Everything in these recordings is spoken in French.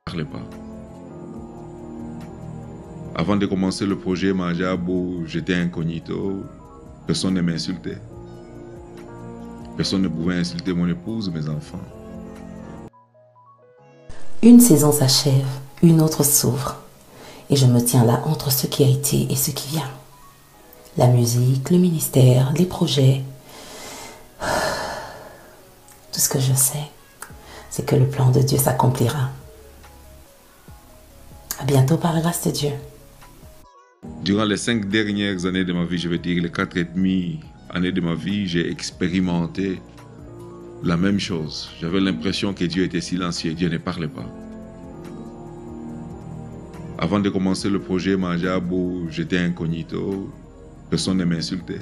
parlait pas. Avant de commencer le projet Manjabo, j'étais incognito. Personne ne m'insultait. Personne ne pouvait insulter mon épouse, mes enfants. Une saison s'achève, une autre s'ouvre. Et je me tiens là entre ce qui a été et ce qui vient. La musique, le ministère, les projets. Tout ce que je sais, c'est que le plan de Dieu s'accomplira. À bientôt par la grâce de Dieu. Durant les 5 dernières années de ma vie, je veux dire les 4,5 années de ma vie, j'ai expérimenté la même chose. J'avais l'impression que Dieu était silencieux, Dieu ne parlait pas. Avant de commencer le projet Manjabo, j'étais incognito. Personne ne m'insultait.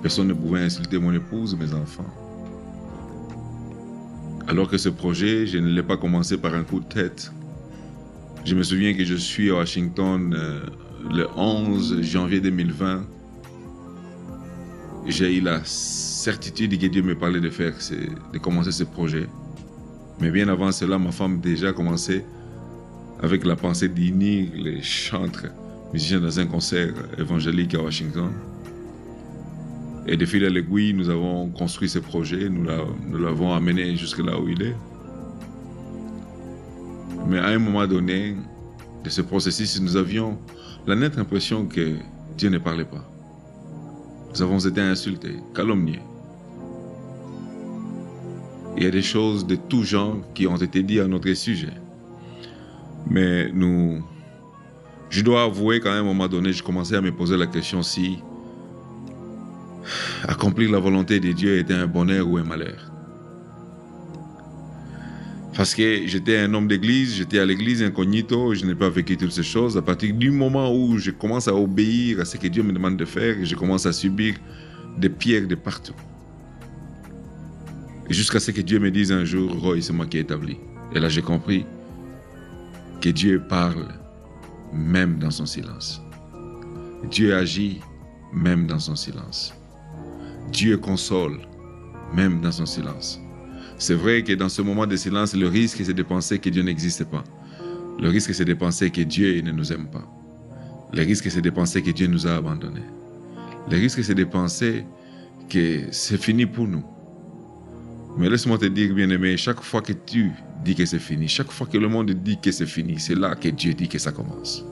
Personne ne pouvait insulter mon épouse, mes enfants. Alors que ce projet, je ne l'ai pas commencé par un coup de tête. Je me souviens que je suis à Washington le 11 janvier 2020. J'ai eu la certitude que Dieu me parlait de commencer ce projet. Mais bien avant cela, ma femme déjà commençait avec la pensée d'unir les chantres musiciens dans un concert évangélique à Washington. Et de fil à l'aiguille, nous avons construit ce projet, nous l'avons amené jusque là où il est. Mais à un moment donné de ce processus, nous avions la nette impression que Dieu ne parlait pas. Nous avons été insultés, calomniés. Il y a des choses de tout genre qui ont été dites à notre sujet. Mais je dois avouer qu'à un moment donné, je commençais à me poser la question si accomplir la volonté de Dieu était un bonheur ou un malheur. Parce que j'étais un homme d'église, j'étais à l'église incognito, je n'ai pas vécu toutes ces choses. À partir du moment où je commence à obéir à ce que Dieu me demande de faire, je commence à subir des pierres de partout. Et jusqu'à ce que Dieu me dise un jour, Roy, c'est moi qui ai établi. Et là, j'ai compris que Dieu parle même dans son silence. Dieu agit même dans son silence. Dieu console même dans son silence. C'est vrai que dans ce moment de silence, le risque c'est de penser que Dieu n'existe pas. Le risque c'est de penser que Dieu ne nous aime pas. Le risque c'est de penser que Dieu nous a abandonnés. Le risque c'est de penser que c'est fini pour nous. Mais laisse-moi te dire, bien-aimé, chaque fois que tu dis que c'est fini, chaque fois que le monde dit que c'est fini, c'est là que Dieu dit que ça commence.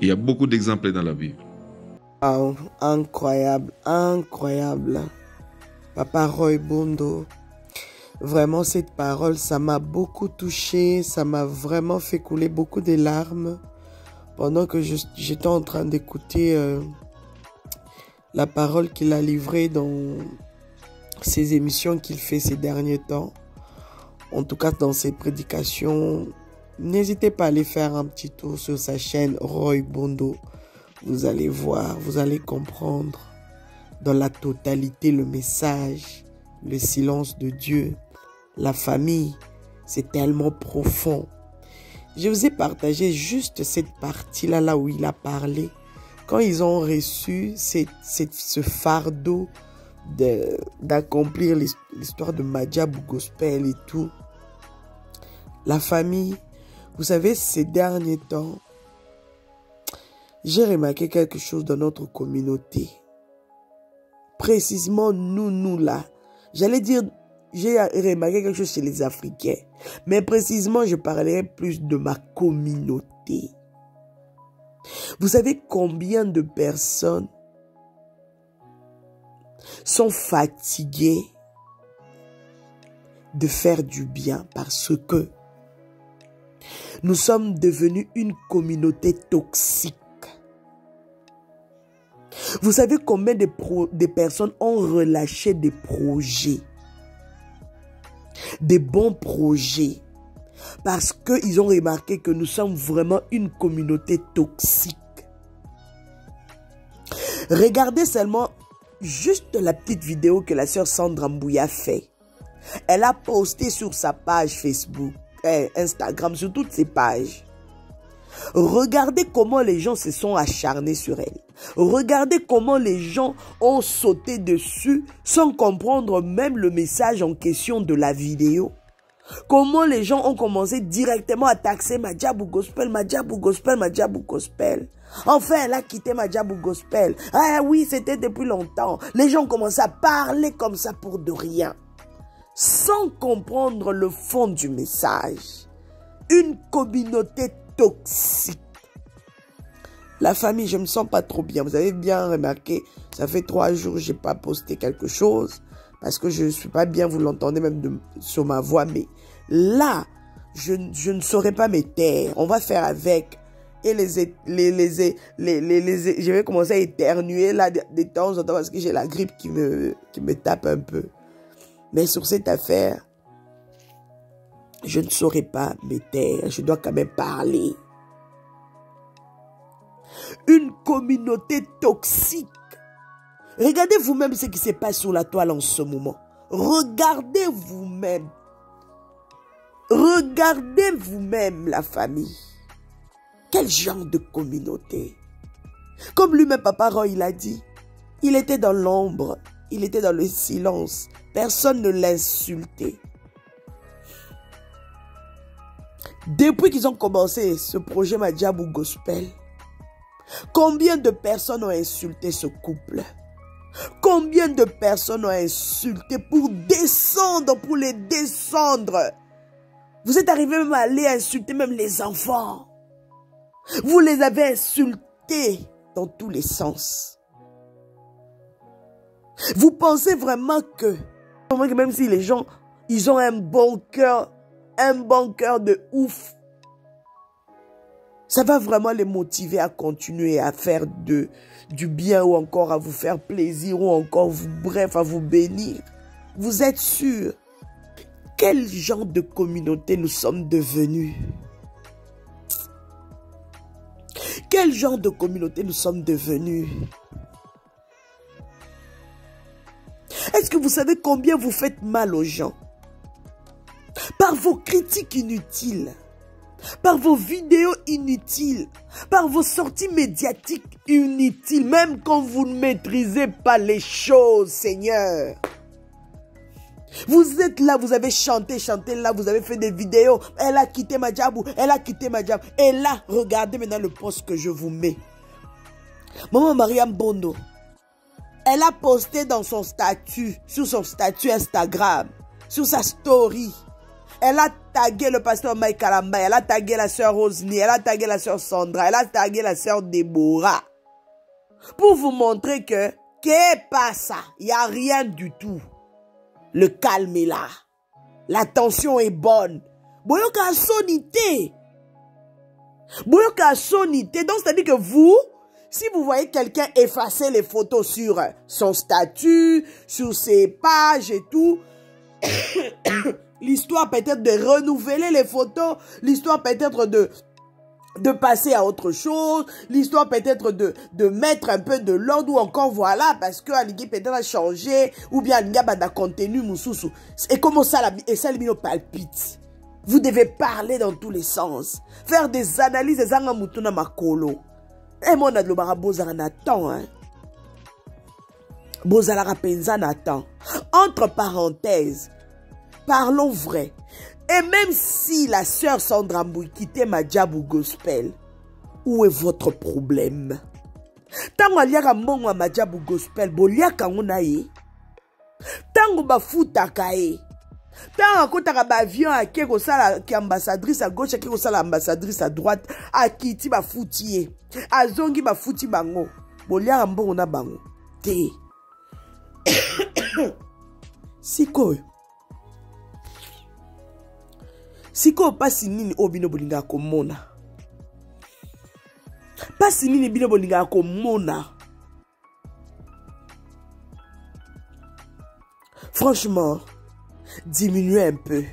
Il y a beaucoup d'exemples dans la Bible. Oh, incroyable, incroyable. Papa Roy Bondo, vraiment cette parole, ça m'a beaucoup touché, ça m'a vraiment fait couler beaucoup de larmes pendant que j'étais en train d'écouter la parole qu'il a livrée dans ses émissions qu'il fait ces derniers temps. En tout cas, dans ses prédications, n'hésitez pas à aller faire un petit tour sur sa chaîne Roy Bondo. Vous allez voir, vous allez comprendre dans la totalité le message, le silence de Dieu, la famille. C'est tellement profond. Je vous ai partagé juste cette partie-là, là où il a parlé. Quand ils ont reçu ce fardeau d'accomplir l'histoire de Manjabo Gospel et tout. La famille, vous savez, ces derniers temps, j'ai remarqué quelque chose dans notre communauté. Précisément, nous là. J'allais dire, j'ai remarqué quelque chose chez les Africains. Mais précisément, je parlerai plus de ma communauté. Vous savez combien de personnes sont fatiguées de faire du bien parce que nous sommes devenus une communauté toxique. Vous savez combien de personnes ont relâché des projets, des bons projets, parce qu'ils ont remarqué que nous sommes vraiment une communauté toxique. Regardez seulement juste la petite vidéo que la sœur Sandra Mbouya fait. Elle a posté sur sa page Facebook, Instagram, sur toutes ses pages. Regardez comment les gens se sont acharnés sur elle. Regardez comment les gens ont sauté dessus sans comprendre même le message en question de la vidéo. Comment les gens ont commencé directement à taxer Madjabou Gospel, Madjabou Gospel, Madjabou Gospel. Enfin, elle a quitté Madjabou Gospel. Ah oui, c'était depuis longtemps. Les gens commencent à parler comme ça pour de rien. Sans comprendre le fond du message. Une communauté toxique. La famille, je ne me sens pas trop bien. Vous avez bien remarqué, ça fait 3 jours que je n'ai pas posté quelque chose. Parce que je ne suis pas bien, vous l'entendez même sur ma voix. Mais là, je ne saurais pas me taire. On va faire avec. Et je vais commencer à éternuer là de temps en temps parce que j'ai la grippe qui me tape un peu. Mais sur cette affaire, je ne saurais pas me taire. Je dois quand même parler. Une communauté toxique. Regardez vous-même ce qui se passe sur la toile en ce moment. Regardez vous-même. Regardez vous-même la famille. Quel genre de communauté? Comme lui-même, Papa Roy, il a dit, il était dans l'ombre, il était dans le silence. Personne ne l'insultait. Depuis qu'ils ont commencé ce projet Madjabou Gospel, combien de personnes ont insulté ce couple? Combien de personnes ont insulté pour descendre, pour les descendre? Vous êtes arrivé même à aller insulter même les enfants. Vous les avez insultés dans tous les sens. Vous pensez vraiment que même si les gens, ils ont un bon cœur de ouf, ça va vraiment les motiver à continuer à faire du bien ou encore à vous faire plaisir ou encore, bref, à vous bénir. Vous êtes sûr? Quel genre de communauté nous sommes devenus? Quel genre de communauté nous sommes devenus? Est-ce que vous savez combien vous faites mal aux gens? Par vos critiques inutiles, par vos vidéos inutiles, par vos sorties médiatiques inutiles, même quand vous ne maîtrisez pas les choses, Seigneur. Vous êtes là, vous avez chanté là, vous avez fait des vidéos. Elle a quitté Madjabou, elle a quitté Madjabou. Et là, regardez maintenant le post que je vous mets. Maman Mariam Bondo, elle a posté dans son statut, sur son statut Instagram, sur sa story. Elle a tagué le pasteur Mike Kalamba, elle a tagué la sœur Rosny, elle a tagué la sœur Sandra, elle a tagué la sœur Déborah. Pour vous montrer que, qu'est pas ça? Il n'y a rien du tout. Le calme est là. La tension est bonne. Boyoka sonité. Boyoka sonité. Donc, c'est-à-dire que vous, si vous voyez quelqu'un effacer les photos sur son statut, sur ses pages et tout, l'histoire peut-être de renouveler les photos, l'histoire peut-être de passer à autre chose, l'histoire peut-être de mettre un peu de l'ordre ou encore voilà, parce que Aligui peut-être a changé, ou bien Aligui a contenu moussousou. Et comment ça, et ça, le palpite. Vous devez parler dans tous les sens. Faire des analyses, des angamutuna makolo. Et moi, on a de l'obara bozara Nathan, hein. Bozara penza Nathan. Entre parenthèses, parlons vrai. Et même si la sœur Sandra Mbouy quittait Madjabou Gospel, où est votre problème? Tango aliaka mbongo à Madjabou Gospel, boliaka ngunaye. Tango bafutaka e. Tango akotaka ba avion ake kosala ki ambassadrice à gauche ake kosala ambassadrice à droite, akiti bafuti e. Azongi bafuti bango. Boliaka mbongo na bango. Te. Sikoyo. Siko pasi nini obino bolinga komona. Pasi nini bino bolinga komona. Franchement, diminuez un peu.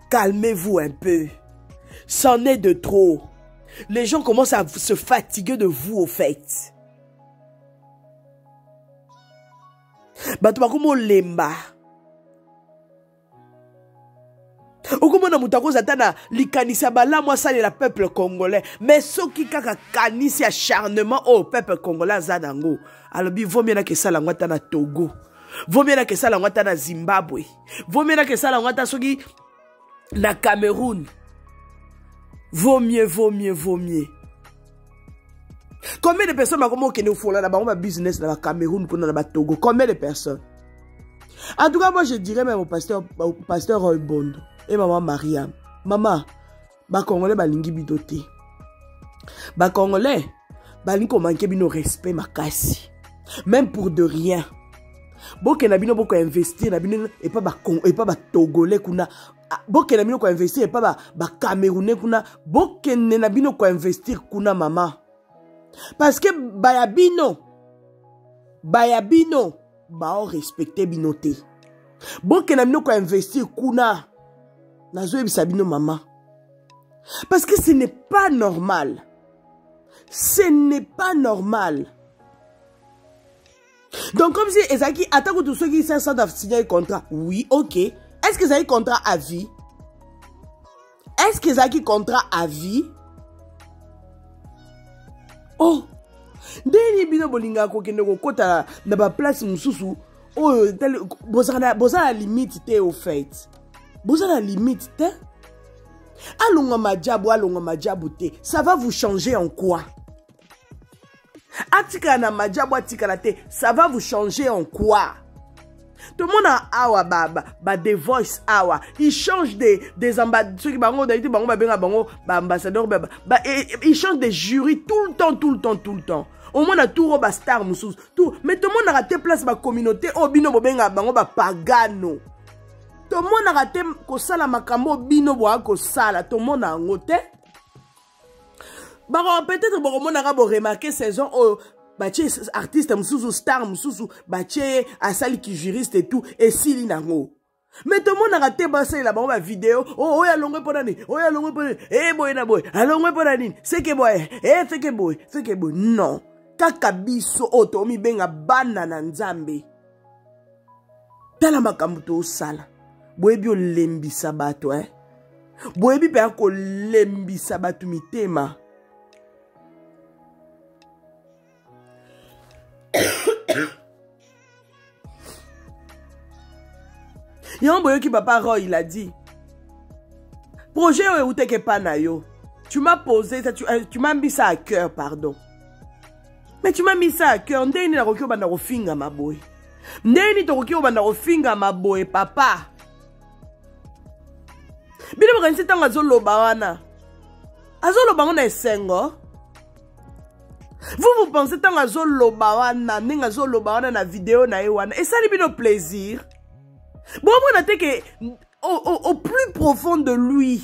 Calmez-vous un peu. C'en est de trop. Les gens commencent à se fatiguer de vous au fait. Bato bakomo lemba. Okomona mutako zatana likanisa bala moi ça le peuple congolais mais soki kaka kanisi acharnement au peuple congolais zadango alors bi vaut mieux na que ça la ngwata na Togo vaut mieux na que ça la ngwata na Zimbabwe vaut mieux na que ça la ngwata soki na Cameroun vaut mieux combien de personnes comme qui nous font là bas business dans la Cameroun pour dans Togo combien de personnes en tout cas moi je dirais même au pasteur Roy Bondo et maman Mariam. Maman, ba Congolais balingi bidoté. Ba Congolais balingi manqué bino respect makasi. Même pour de rien. Boke na bino boko investir na bino et pas ba Togolais kuna. Boke na bino ko investir et pas ba Camerounais kuna. Boke na bino ko investir kuna maman. Parce que bayabino ba o respecter binoté. Boke na bino ko investir kuna. Sabino maman. Parce que ce n'est pas normal. Ce n'est pas normal. Donc comme si Ezaki attend que tous ceux qui sont signer un contrat. Oui, ok. Est-ce que Ezaki contrat à vie? Est-ce que Ezaki contrat à vie? Oh. Deni bino bolinga ko kende ko kota na ba place mususu. Oh, boza limite te au fait. Vous avez la limite, hein? Ça va vous changer en quoi? Ça va vous changer en quoi? Tout le monde a awa baba, des voice awa. Ils changent des ambassadeurs, ceux qui ambassadeurs, ils changent des jurys tout le temps. Au moins, on a tout roba star moussous, tout. Mais tout le monde a raté place ma communauté. Oh, bino bobenga bango ba pagano. Tout le monde a raté ko sala makambo bino boa ko sala. Tout le monde a ngoté. Bah peut-être bon on a remarqué saison oh baché artiste moussous star moussous baché asali qui juriste et tout et sili nango. Mais tout le monde a raté bassé là ba vidéo oh ya longwe ponani oh ya longwe ponani eh boy na boy alongwe ponani c'est que boy eh c'est que boy non kaka biso otomi benga bana na nzambe tala makambo to sala boyebi o lembisa bato boyebi pe ko lembisa bato mitema. Yon boyo ki papa Roy il a dit projet ou te ke pa na yo. Tu m'as posé ça, tu m'as mis ça à cœur, pardon. Mais tu m'as mis ça à cœur. Ndeni na roki obanda rofinga maboy. Ndeni to roki obanda rofinga maboy papa. Bino mo kanisi tanga zoloba wana. Azoloba ngona esengo. Vous pensez tanga zoloba wana, ninga zoloba wana na vidéo na ewana. Et ça li bino plaisir. Bon, on a dit que au plus profond de lui,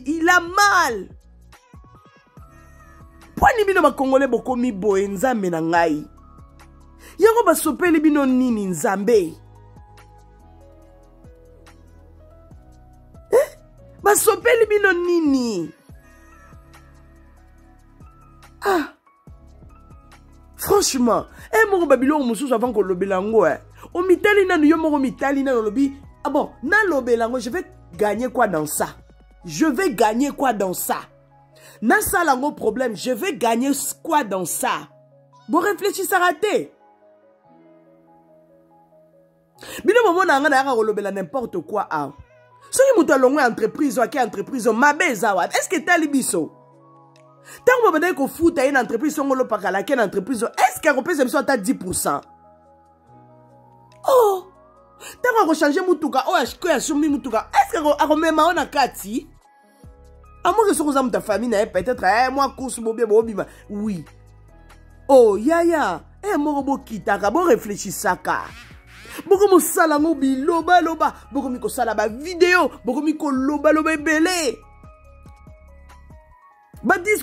il a mal. Pourquoi ni bino ba Congolais boko mi boye nzambe na ngai? Yango ba sopeli bino nini nzambe? Ba sopeli bino nini? Ah. Franchement, moko babilo mususu avant ko lobelango o mitali na yo moko mitali na lobi. Ah bon, na lobelango, je vais gagner quoi dans ça? Na ça lango problème, je vais gagner quoi dans ça? Bon réfléchis ça raté. Bino momo na nga na ko lobela n'importe quoi ah. Soki muto longo entreprise ou ki entreprise mabeza wa. Est-ce que tali biso? Tant que vous avez que foot une entreprise, on pas qu'à laquelle entreprise, est-ce qu'elle peut se à 10%? Oh! Tant qu'on change mutuka, oh, est-ce que assumi mutuka, est-ce qu'elle remet ma on a kati? À moins que ce soit ta famille, peut-être, moi, course, bobia, oui. Oh, ya, moi, kitaka, bon, réfléchis ça, car. Beaucoup de salango bi loba, beaucoup de salaba vidéo, beaucoup de loba belé.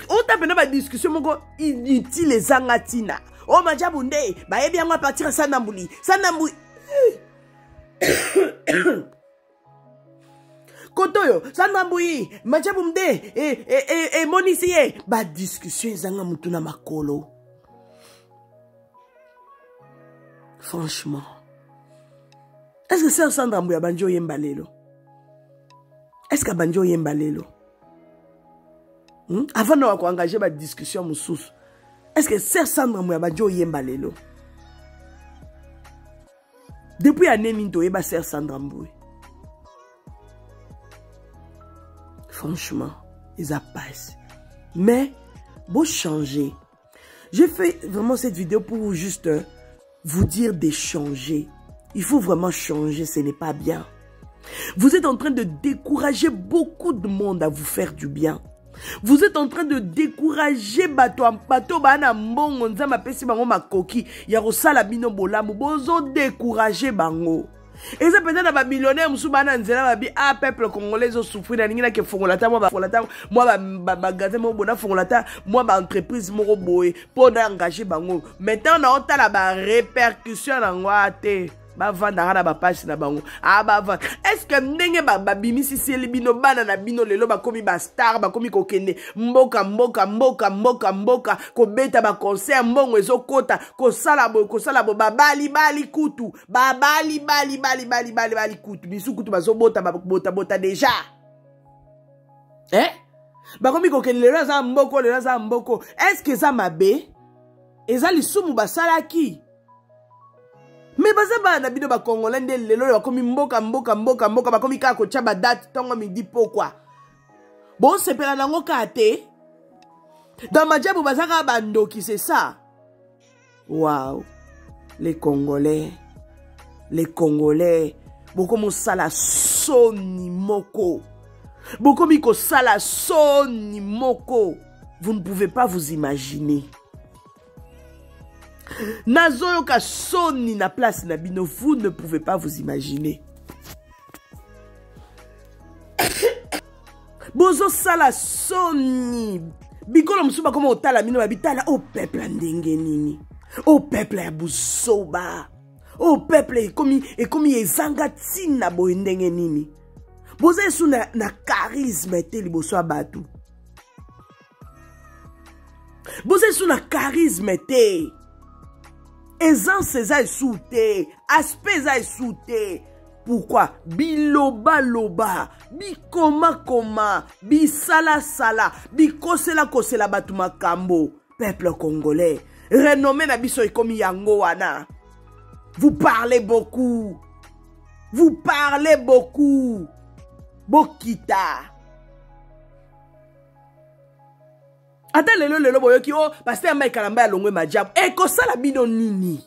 On tape na ba discussion moko inutile zangatina. Oh majabunde, ba yebi yango partir sanambuli. Kotoyo, sanambuli, majabunde et monisier, ba discussion zanga mutuna makolo. Franchement. Est-ce que c'est Sandra Mbouya Banjo Yembalelo? Est-ce que Banjo Yembalelo? Avant de engager ma discussion, mon sous. Est-ce que c'est Sandra Mbouya Banjo Yembalelo? Depuis l'année Minto, il y a Sœur Sandra Mbouya. Franchement, ils passent. Mais, bon changer. J'ai fait vraiment cette vidéo pour juste vous dire de changer. Il faut vraiment changer, ce n'est pas bien. Vous êtes en train de décourager beaucoup de monde à vous faire du bien. Vous êtes en train de décourager bato bana mbongo nzama pesi bango makoki ya rosala bino bolamu bozo décourager bango. Et ça peut-être ba millionnaire musu bana nzela ba bi a peuple congolais zo souffrir na ningina ke fongolata moi ba fongolata moi ba magasin mo bona fongolata moi ba entreprise mo boye pour engager bango. Maintenant on a otala ba répercussion na ngwate. Ba vanda na ba page na bango. Ah ba vanda. Est-ce que ndenge ba bimisi seli bino bana na bino lelo ba komi ba star ba komi kokende mboka ko beta ba concert mbongo ezokota ko sala bo babali kutu babali bali kutu bisu kutu bazo bota déjà. Ba komi kokende lelo za mboko est-ce que ça mabe ezali sumu ba salaki? Mais bazaba na bino ba congolais nde lelo ba komi mboka ba komi ka ko tchaba date tongo midi pourquoi bon c'est pela nango kate dans ma diable bazaka bandoki c'est ça. Waouh, les congolais beaucoup mo sala soni moko beaucoup mi ko sala soni moko, vous ne pouvez pas vous imaginer. Nazoyo ka soni na place na bino, vous ne pouvez pas vous imaginer. Bozo sala soni. Bikolo msuba koma otala mino babitala au peuple ndenge nini. Au peuple ya busoba. Au peuple ekomi ezanga tina boye ndenge nini. Bozo esu na charisme te liboso abatu. Bozo esu na charisme te. Aisance eza soute, aspect eza soute. Pourquoi? Biloba, bikoma, bisala, bikosela batu makambo. Peuple congolais, renommé na biso ekomi yango wana. Vous parlez beaucoup. Bokita. Ata lelo boyoki o pasteur Mike Kalamba ya longwe majab. Ko sala bino nini?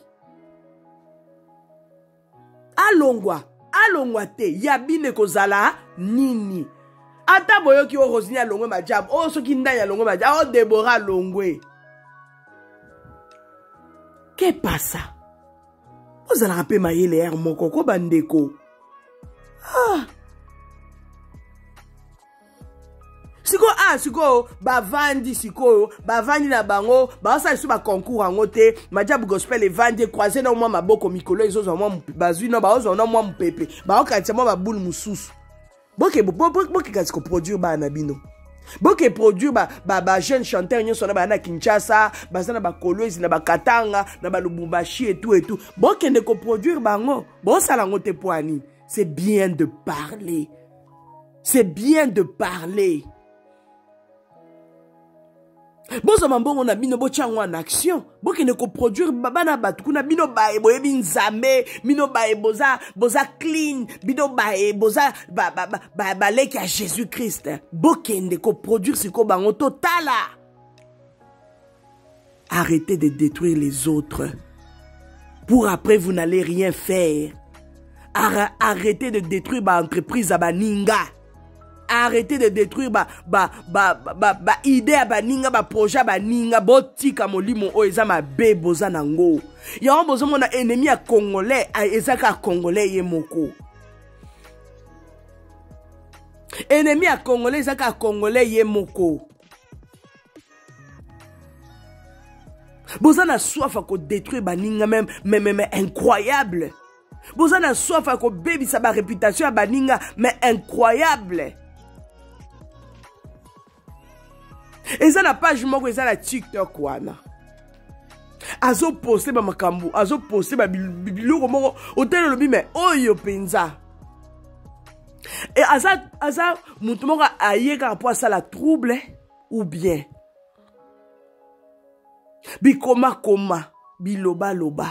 Alongwa te ya bine kozala nini? Ata boyoki o Rosini ya longwe majab. O soki ndanya ya longwe majab. O Deborah longwe. Que pasa? Ozala rappe mayele er moko ko bandeko. Siko bavandi na bango basa isu ba concours angote majab gospel evandi croiser na mwa maboko mikolo ezozo mwa bazui na baozo na mwa mpepe baokantia mwa babulu mususu boke kasi ko produire ba na bino boke produire ba jeune chanteur nyonso na ba na Kinshasa bazana ba Kolwezi na ba Katanga na ba Lubumbashi et tout boke ne ko produire bango bo sala ngote poani. C'est bien de parler. Bozo mambongo na bino bochango en action. Boke ne ko produire bana batu kuna bino bae boye binzame, bino bae boza clean, bino bae boza ba leki à Jésus-Christ. Boke ne ko produire siko bango totala. Arrêtez de détruire les autres. Pour après vous n'allez rien faire. Arrêtez de détruire ba entreprise à baninga. Arrêtez de détruire idée à baninga, ba projet à baninga, botika molimo o ezama beboza nango. Ya bozo mona ennemi à congolais, ezaka congolais yemoko. Ennemi à congolais, ezaka congolais yemoko. Boza na soif à ko détruire baninga même incroyable. Boza na soif à ko baby sa ba réputation à baninga mais incroyable. Et ça la page moko eza la TikTok wana. Azo posté ba makambo, azo posté ba biloko moko hôtel lobi mais oyo penza. Et aza mutu moko ayeka rapport à ça la trouble ou bien bikoma biloba loba.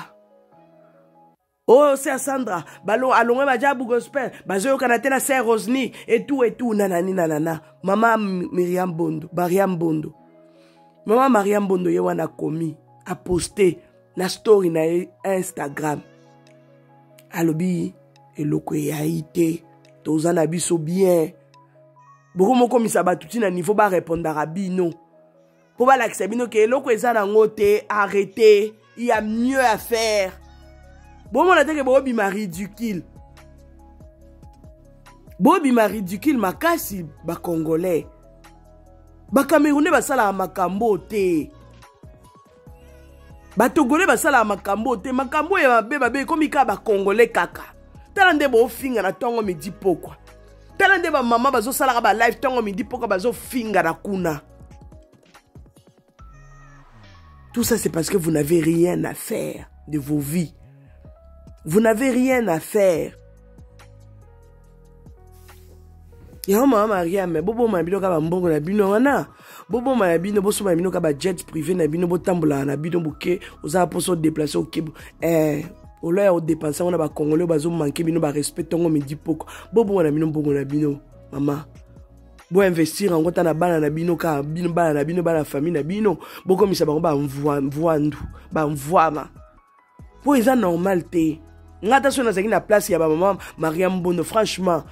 Oh c'est Sandra, balo alongwe bajabu gospel, bazo kanate na Saint Rosny et tout nanani nanana. Maman Myriam Bondo, Mariam Bondo. Maman Mariam Bondo ye wana komi a posté na story na Instagram. Alobi eloko ya ite, tozana biso bien. Boko moko misaba tuti na niveau ba répondre à bino. Pour ba lakisa bino ke eloko ezana ngote, arrêtez, il y a mieux à faire. Bon, on a dit que Bobby m'a ridicule. Bobby m'a ridicule, ma kasi, ba Congolais. Ba Camerounais, ba sala makambo te. Ba Togolais, ba sala makambo te. Makambo ya babe, comme ika ba Congolais kaka. Talande bo finga na tongo midi pokwa. Talande ba mama bazo sala ba live tongo midi pokwa bazo finga na kuna. Tout ça, c'est parce que vous n'avez rien à faire de vos vies. Vous n'avez rien à faire. Y'a maman Maria, mais bobo ma bino kaba mbongo na bino wana. Bobo ma bino boso ma bino kaba jet privé na bino bo tambola na bino boke. Oza poso déplacer au Québec. Ola o dépenser on a ba Congolais bazo manquer bino ba respect tongo midi poko. Bobo na bino mbongo na bino mama. Bo investir en ngota na bana na bino ka bino bana na bino bana famille na bino. Boko misa ba mvoandu ba mvoama. Po eza normal te. Ngata so na zaki na place ya ba maman Mariam Bono franchement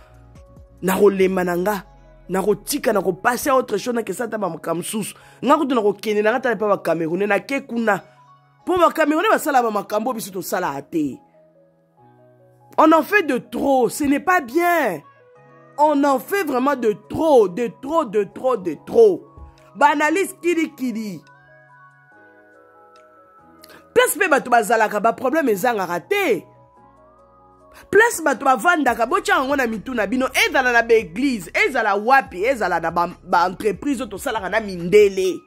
na rolema nanga na rotika na ko passer à autre chose na ke sata ba makamsusu ngako to na ko kene na ngata pa ba Camerounais na ke kuna po ba Camerounais ba sala ba makambo biso to sala ate. On en fait de trop, ce n'est pas bien. On en fait vraiment de trop. Banalise kiri. Place pe bato bazalaka ba problème ezanga raté. Place bato bavandaka bocha ngona mituna bino ezala na ba église, ezala wapi, ezala na ba entreprise to salaka na mindele.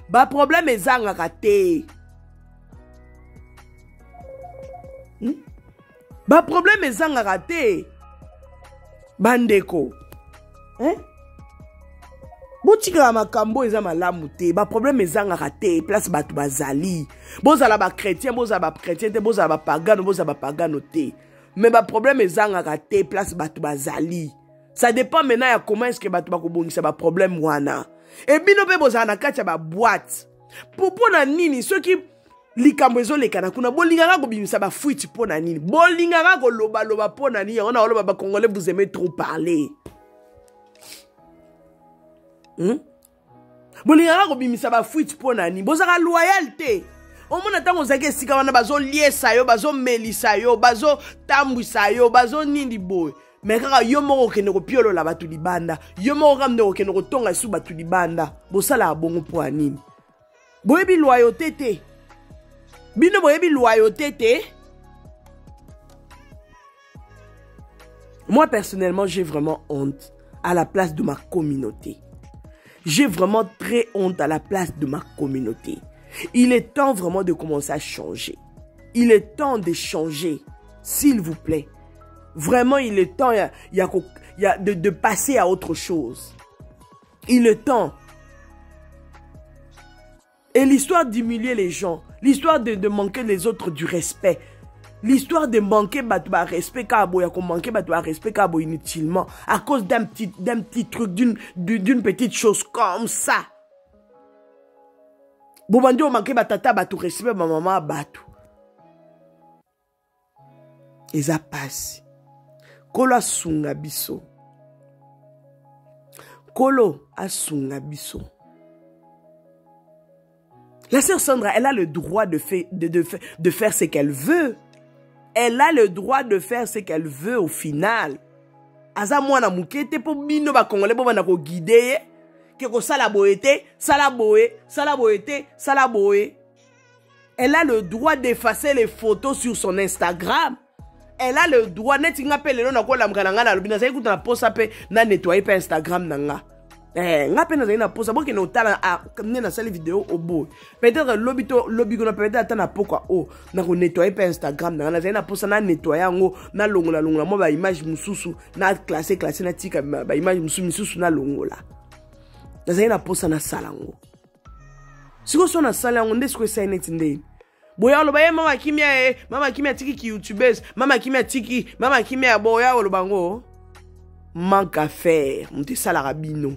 Ba problème ezanga raté. Ba problème ezanga raté. Bandeko. Botika makambo eza malamu te, ba problème ezanga raté, place bato bazali. Bozala ba chrétien, bozala ba chrétien te, bozala ba pagano te. Mais ba problème ezanga raté, place bato bazali. Ça dépend maintenant ya comment est-ce que bato bakobongisa ba problème wana. Et bino pe bozala na kati ya ba boîte. Pour na nini ceux qui likambo ezolekana kuna bolingaka kobimisa ba fuiti pona nini. Bolingaka koloba pona nini, on a oloba ba Congolais vous aimez trop parler. Bolingaka kobimisa ba fuiti pona nini. Bozaka loyauté. Omona tango zake sika wana bazo liesa yo, bazo melisa yo, bazo tambwisa yo, bazo nindi boy. Mais kaka yo moko kene ko piolo la batu libanda. Yo moko kamne ko kene ko tonga su batu libanda. Bosala abongo po anini. Boyebi loyauté te. Bino boyebi loyauté te. Moi personnellement, j'ai vraiment honte à la place de ma communauté. J'ai vraiment très honte à la place de ma communauté. Il est temps vraiment de commencer à changer. Il est temps de changer, s'il vous plaît. Vraiment, il est temps de passer à autre chose. Il est temps. Et l'histoire d'humilier les gens, l'histoire de manquer les autres du respect, l'histoire de manquer batba respect kabo ya ko manquer batba respect kabo inutilement à cause d'un petit truc, d'une petite chose comme ça. Bobandi o manquer batata batu respect ma maman batu. Eza passe. Kolo asunga biso. Kolo asunga biso. La sœur Sandra, elle a le droit de faire ce qu'elle veut. Elle a le droit de faire ce qu'elle veut au final. Aza mwana mukete po bino ba Congolais bo bana ko guider ke ko sala boete, sala boete. Elle a le droit d'effacer les photos sur son Instagram. Elle a le droit net nga pele na ko la mkana nga na lobina sa ikuta na posa pe na nettoyer pe Instagram nanga. nga pe nazali na posa boke na otala ne na sali vidéo au bout peut-être lobby ko na peut-être ata na pokwa na ko nettoyer pe Instagram na nazali na posa na nettoyer ngo na longola mo ba image mususu na classer na tika ba image mususu na longola nazali na posa na sala ngo siko so na sala ngo ndesko sa net ndeni boya loba mama kimia tiki ki youtubers mama kimia boya lobango manque à faire monter sala rabino.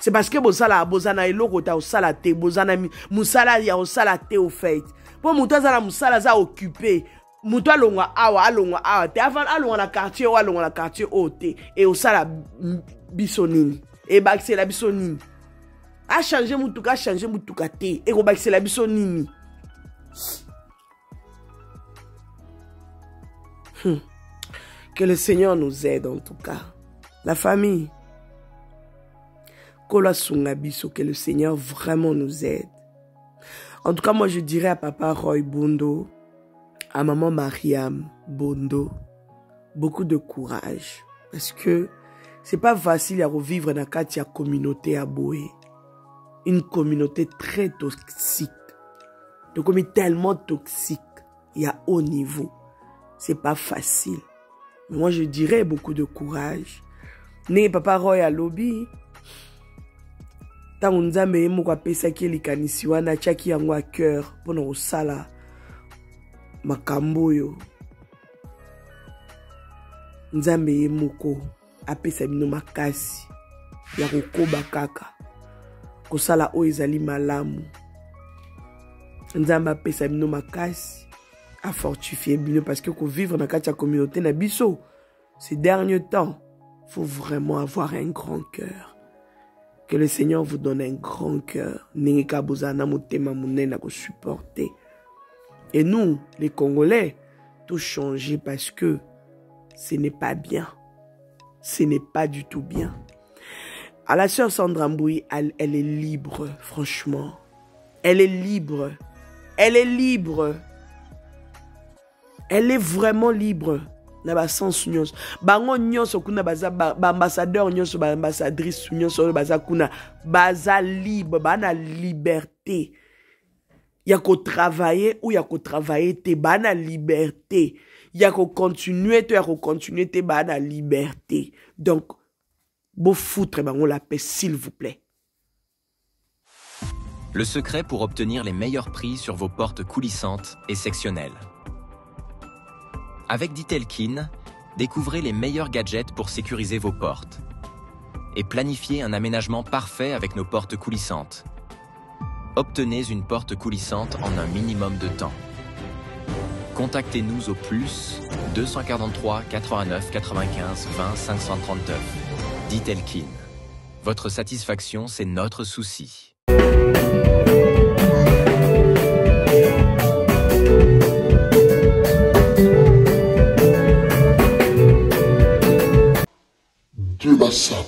C'est parce que bozala bozana eloko ta osala te bozana musala ya osala te au fait. Pour muta zala musala za occupé. Muta alongwa awa te avant alongwa na quartier ote et osala bisonini. Et bakse la bisonini. A changer mutuka te et ko bakse la bisonini. Que le Seigneur nous aide en tout cas. La famille. Que le Seigneur vraiment nous aide. En tout cas, moi je dirais à Papa Roy Bondo, à Maman Mariam Bondo, beaucoup de courage. Parce que c'est pas facile à revivre dans la communauté à Boé. Une communauté très toxique. Une communauté tellement toxique et à haut niveau. C'est pas facile. Mais moi je dirais beaucoup de courage. Né Papa Roy à lobby. Tant nzambe moko apesa ki likanisi wana chaki yango a cœur pona osala makambo yo nzambe moko apesa bino makasi ya kokoba kaka kosala o ezali malamu nzambe apesa bino makasi a fortifier bino parce que ko vivre na kati ya communauté na biso ces derniers temps faut vraiment avoir un grand cœur. Que le Seigneur vous donne un grand cœur. Et nous, les Congolais, tout changer parce que ce n'est pas bien. Ce n'est pas du tout bien. À la sœur Sandra Mbouy, elle est libre, franchement. Elle est libre. Elle est libre. Elle est vraiment libre. Na ba sens nyonso bango nyonso kuna baza ba ambassadeur nyonso ba ambassadrice nyonso baza kuna baza libre bana liberté ya ko travailler ou ya ko travailler te bana liberté ya ko continuer te bana liberté donc beau foutre bango la paix s'il vous plaît. Le secret pour obtenir les meilleurs prix sur vos portes coulissantes et sectionnelles. Avec Ditelkin, découvrez les meilleurs gadgets pour sécuriser vos portes et planifiez un aménagement parfait avec nos portes coulissantes. Obtenez une porte coulissante en un minimum de temps. Contactez-nous au plus 243 89 95 20 539. Ditelkin. Votre satisfaction, c'est notre souci. Dieu la sape.